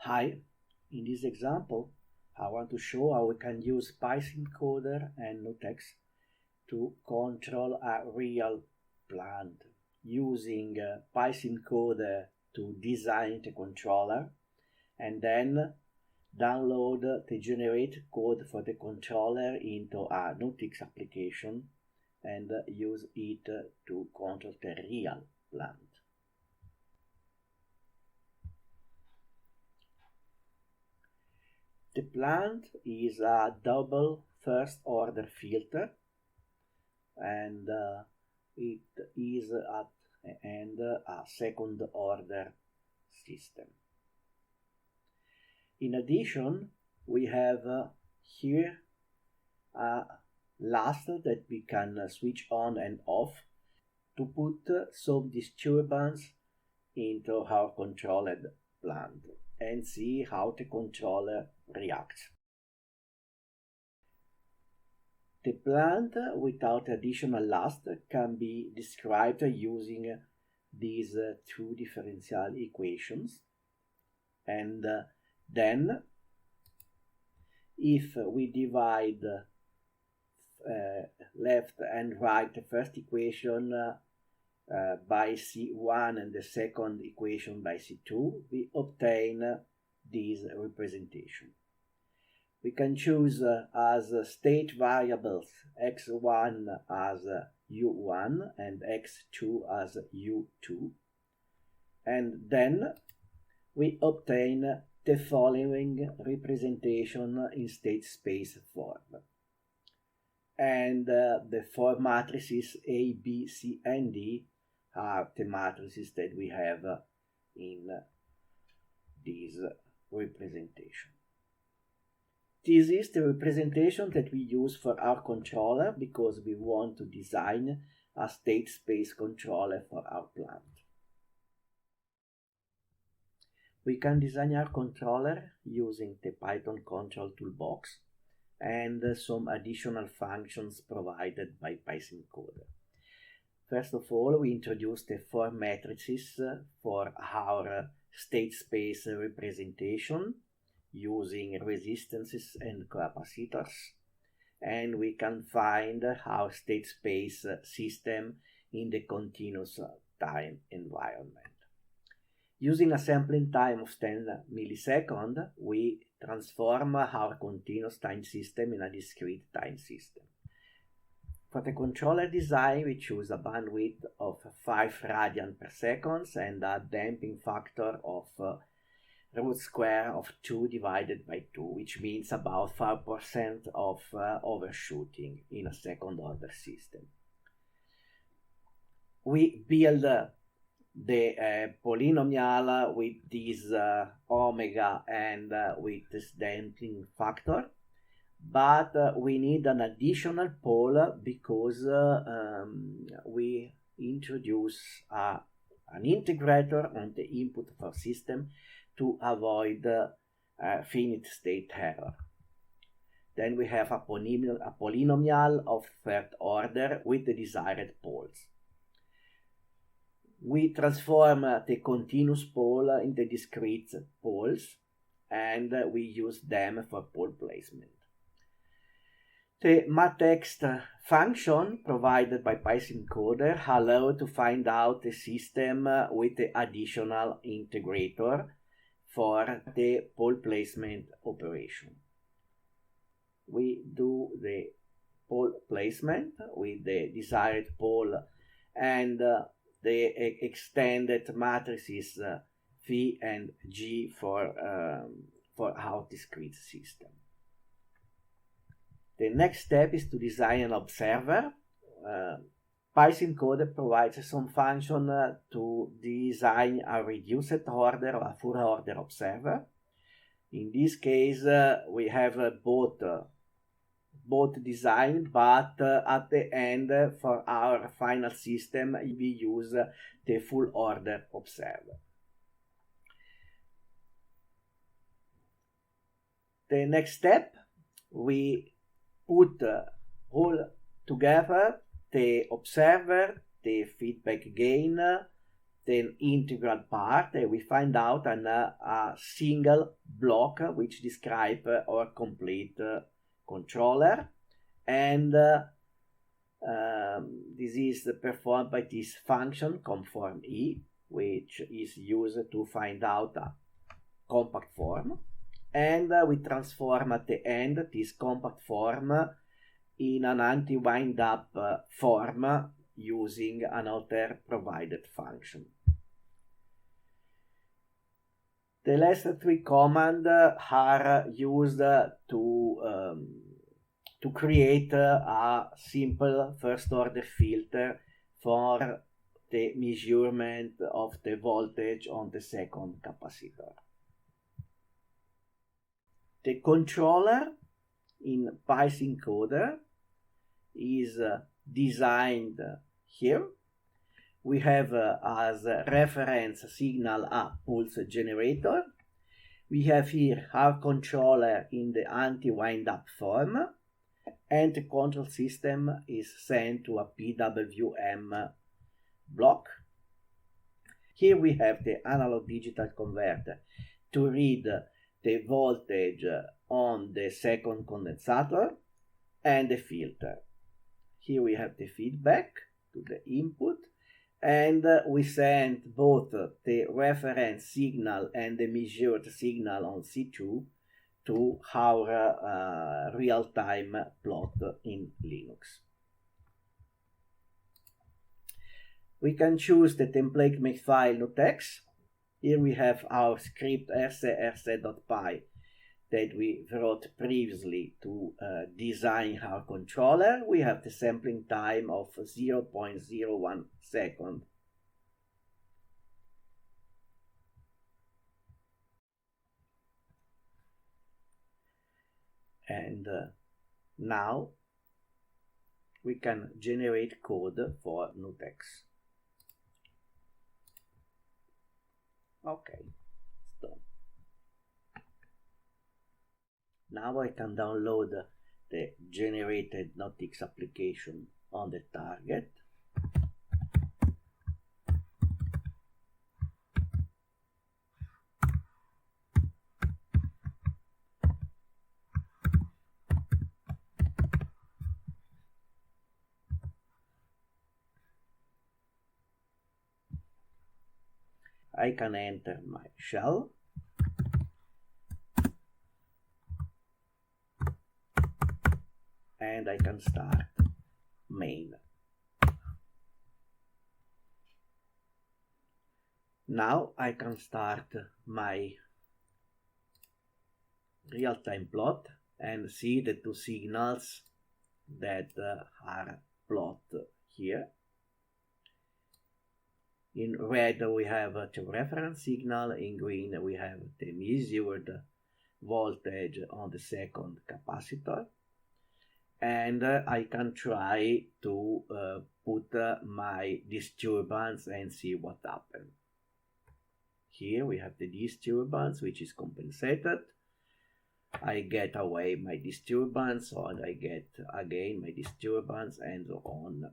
Hi, in this example, I want to show how we can use pysimCoder and NUTTX to control a real plant using pysimCoder to design the controller and then download the generate code for the controller into a NUTTX application and use it to control the real plant. The plant is a double first order filter and it is at the end a second order system. In addition, we have here a last that we can switch on and off to put some disturbance into our controlled plant and see how the controller reacts. The plant without additional last can be described using these two differential equations, and then if we divide left and right the first equation by C1 and the second equation by C2, we obtain this representation. We can choose as state variables x1 as u1 and x2 as u2, and then we obtain the following representation in state space form. And the four matrices A, B, C, and D are the matrices that we have in this representation. This is the representation that we use for our controller because we want to design a state space controller for our plant. We can design our controller using the Python control toolbox and some additional functions provided by pysimCoder. First of all, we introduce the four matrices for our state space representation using resistances and capacitors, and we can find our state space system in the continuous time environment. Using a sampling time of 10 milliseconds, we transform our continuous time system in a discrete time system. For the controller design, we choose a bandwidth of 5 radian per second and a damping factor of root square of 2 divided by 2, which means about 5% of overshooting in a second order system. We build the polynomial with this omega and with this damping factor, but we need an additional pole because we introduce an integrator on the input of our system to avoid finite state error. Then we have a polynomial of third order with the desired poles. We transform the continuous pole into discrete poles and we use them for pole placement. The mathText function provided by pysimCoder allows to find out the system with the additional integrator for the pole placement operation. We do the pole placement with the desired pole and the extended matrices phi and g for our discrete system. The next step is to design an observer. pysimCoder provides some function to design a reduced order or a full order observer. In this case, we have both design, but at the end for our final system we use the full order observer. The next step, we put all together the observer, the feedback gain, the integral part, we find out a single block which describes our complete controller, and this is performed by this function conform E, which is used to find out a compact form, and we transform at the end this compact form in an anti-wind-up form using another provided function. The last three commands are used to create a simple first-order filter for the measurement of the voltage on the second capacitor. The controller in pysimCoder is designed here. We have as reference signal a pulse generator. We have here our controller in the anti-wind-up form, and the control system is sent to a PWM block. Here we have the analog digital converter to read the voltage on the second condensator and the filter. Here we have the feedback to the input, and we send both the reference signal and the measured signal on C2 to our real-time plot in Linux. We can choose the template makefile NUTTX. Here we have our script rc.py that we wrote previously to design our controller. We have the sampling time of 0.01 second. And now we can generate code for NUTTX. Okay, it's done. Now I can download the generated NUTTX application on the target. I can enter my shell and I can start main. Now I can start my real-time plot and see the two signals that are plotted here. In red we have the reference signal, in green we have the measured voltage on the second capacitor, and I can try to put my disturbance and see what happens. Here we have the disturbance which is compensated. I get away my disturbance, or I get again my disturbance, and so on.